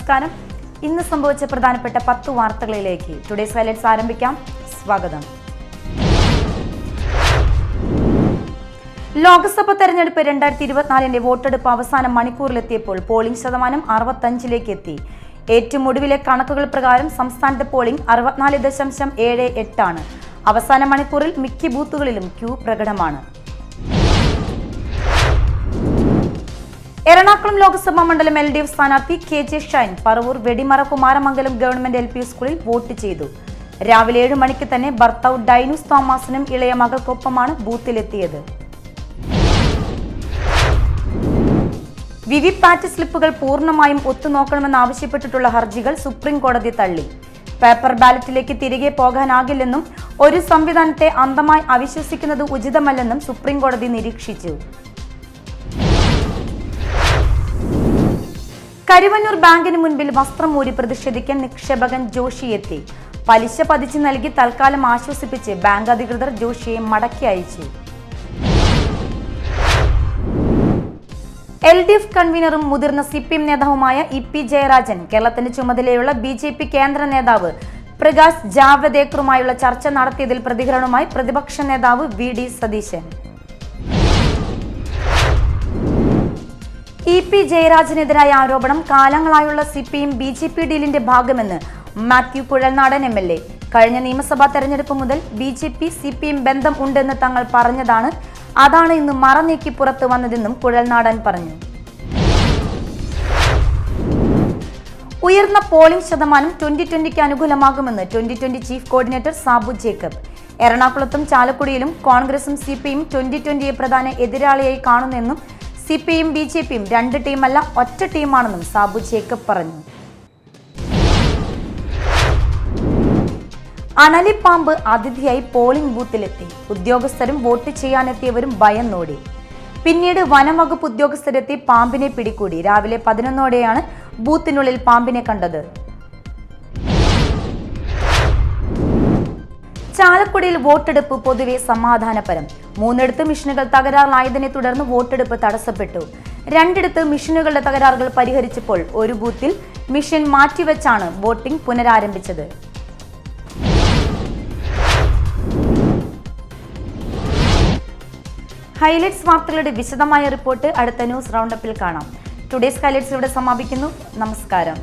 നമസ്കാരം. ഇന്ന് സംഭവിച്ച പ്രധാനപ്പെട്ട 10 വാർത്തകളിലേക്ക് ടുഡേസ് ഹൈലൈറ്റ്സ് ആരംഭിക്കാം. സ്വാഗതം. ലോക്സഭാ തെരഞ്ഞെടുപ്പ് 2024 വോട്ടെടുപ്പ് അവസാന മണിക്കൂറിലെത്തിയപ്പോൾ പോളിംഗ് ശതമാനം 65 എത്തി. ഏറ്റവും ഒടുവിലെ കണക്കുകൾ പ്രകാരം സംസ്ഥാനത്തെ പോളിംഗ് 64.78 ആണ്. അവസാന മണിക്കൂറിൽ മിക്ക ബൂത്തുകളിലും ക്യൂ പ്രകടമാണ്. എറണാകുളം ലോക്സഭാ മണ്ഡലം LDF സ്ഥാനാർത്ഥി KJ Shine Paravur Vedimara Kumaramangalam government LP സ്കൂളിൽ വോട്ട് ചെയ്തു. രാവിലെ 7 മണിക്ക് തന്നെ ഭർത്താവ് ഡൈനൂസ് തോമസിനും ഇളയ മകൾക്കൊപ്പമാണ് ബൂത്തിലെത്തിയത്. വിവിപാറ്റ് സ്ലിപ്പുകൾ പൂർണ്ണമായും ഒത്തുനോക്കണമെന്നാവശ്യപ്പെട്ടിട്ടുള്ള ഹർജികൾ സുപ്രീം കോടതി തള്ളി. പേപ്പർ ബാലറ്റിലേക്ക് തിരികെ പോകാനാകില്ലെന്നും ഒരു സംവിധാനത്തെ അന്ധമായി അവിശ്വസിക്കുന്നത് ഉചിതമല്ലെന്നും സുപ്രീം കോടതി നിരീക്ഷിച്ചു. കരുവന്നൂർ ബാങ്കിന് മുൻപിൽ വസ്ത്രം ഊരി പ്രതിഷേധിക്കാൻ നിക്ഷേപകൻ ജോഷി എത്തി. പലിശ പതിച്ചു നൽകി തൽക്കാലം ആശ്വസിപ്പിച്ച് ബാങ്ക് അധികൃതർ ജോഷിയെ മടക്കി അയച്ചു. LDF കൺവീനറും മുതിർന്ന CPM നേതാവുമായ EP ജയരാജൻ കേരളത്തിന്റെ ചുമതലയുള്ള BJP കേന്ദ്ര നേതാവ് പ്രകാശ് ജാവ്ദേക്കറുമായുള്ള ചർച്ച നടത്തിയതിൽ പ്രതികരണവുമായി പ്രതിപക്ഷ നേതാവ് VD സതീശൻ. EP ജയരാജനെതിരായ ആരോപണം കാലങ്ങളായുള്ള CPM BJP ഡീലിന്റെ ഭാഗമെന്ന് Mathew Kuzhalnadan MLA. കഴിഞ്ഞ നിയമസഭാ തെരഞ്ഞെടുപ്പ് മുതൽ BJP CPM ബന്ധം ഉണ്ടെന്ന് തങ്ങൾ പറഞ്ഞതാണ്. അതാണ് ഇന്ന് മറനീക്കി പുറത്തു വന്നതെന്നും കുഴൽനാടൻ പറഞ്ഞു. ഉയർന്ന പോളിംഗ് ശതമാനം 2020 അനുകൂലമാകുമെന്ന് 2020 ചീഫ് കോർഡിനേറ്റർ സാബു ജേക്കബ്. എറണാകുളത്തും ചാലക്കുടിയിലും കോൺഗ്രസും CPM 2020 പ്രധാന എതിരാളിയായി കാണുന്നെന്നും CPM BJPയും 2 ടീമല്ല ഒറ്റ ടീമാണെന്നും സാബു ജേക്കബ് പറഞ്ഞു. അണലിപ്പാമ്പ് അതിഥിയായി പോളിംഗ് ബൂത്തിലെത്തി. ഉദ്യോഗസ്ഥരും വോട്ട് ചെയ്യാനെത്തിയവരും ഭയന്നോടി. പിന്നീട് വനംവകുപ്പ് ഉദ്യോഗസ്ഥരെത്തി പാമ്പിനെ പിടികൂടി. രാവിലെ 11ഓടെയാണ് ബൂത്തിനുള്ളിൽ പാമ്പിനെ കണ്ടത്. ചാലക്കുടിയിൽ വോട്ടെടുപ്പ് പൊതുവെ സമാധാനപരം. 3 മെഷീനുകൾ തകരാറിലായതിനെ തുടർന്ന് വോട്ടെടുപ്പ് തടസ്സപ്പെട്ടു. 2 മെഷീനുകളുടെ തകരാറുകൾ പരിഹരിച്ചപ്പോൾ ഒരു ബൂത്തിൽ മെഷീൻ മാറ്റിവെച്ചാണ് വോട്ടിംഗ് പുനരാരംഭിച്ചത്. ഹൈലൈറ്റ്സ് വാർത്തകളുടെ വിശദമായ റിപ്പോർട്ട് അടുത്ത ന്യൂസ് റൗണ്ടപ്പിൽ കാണാം. ടുഡേസ് ഹൈലൈറ്റ്സ് ഇവിടെ സമാപിക്കുന്നു. നമസ്കാരം.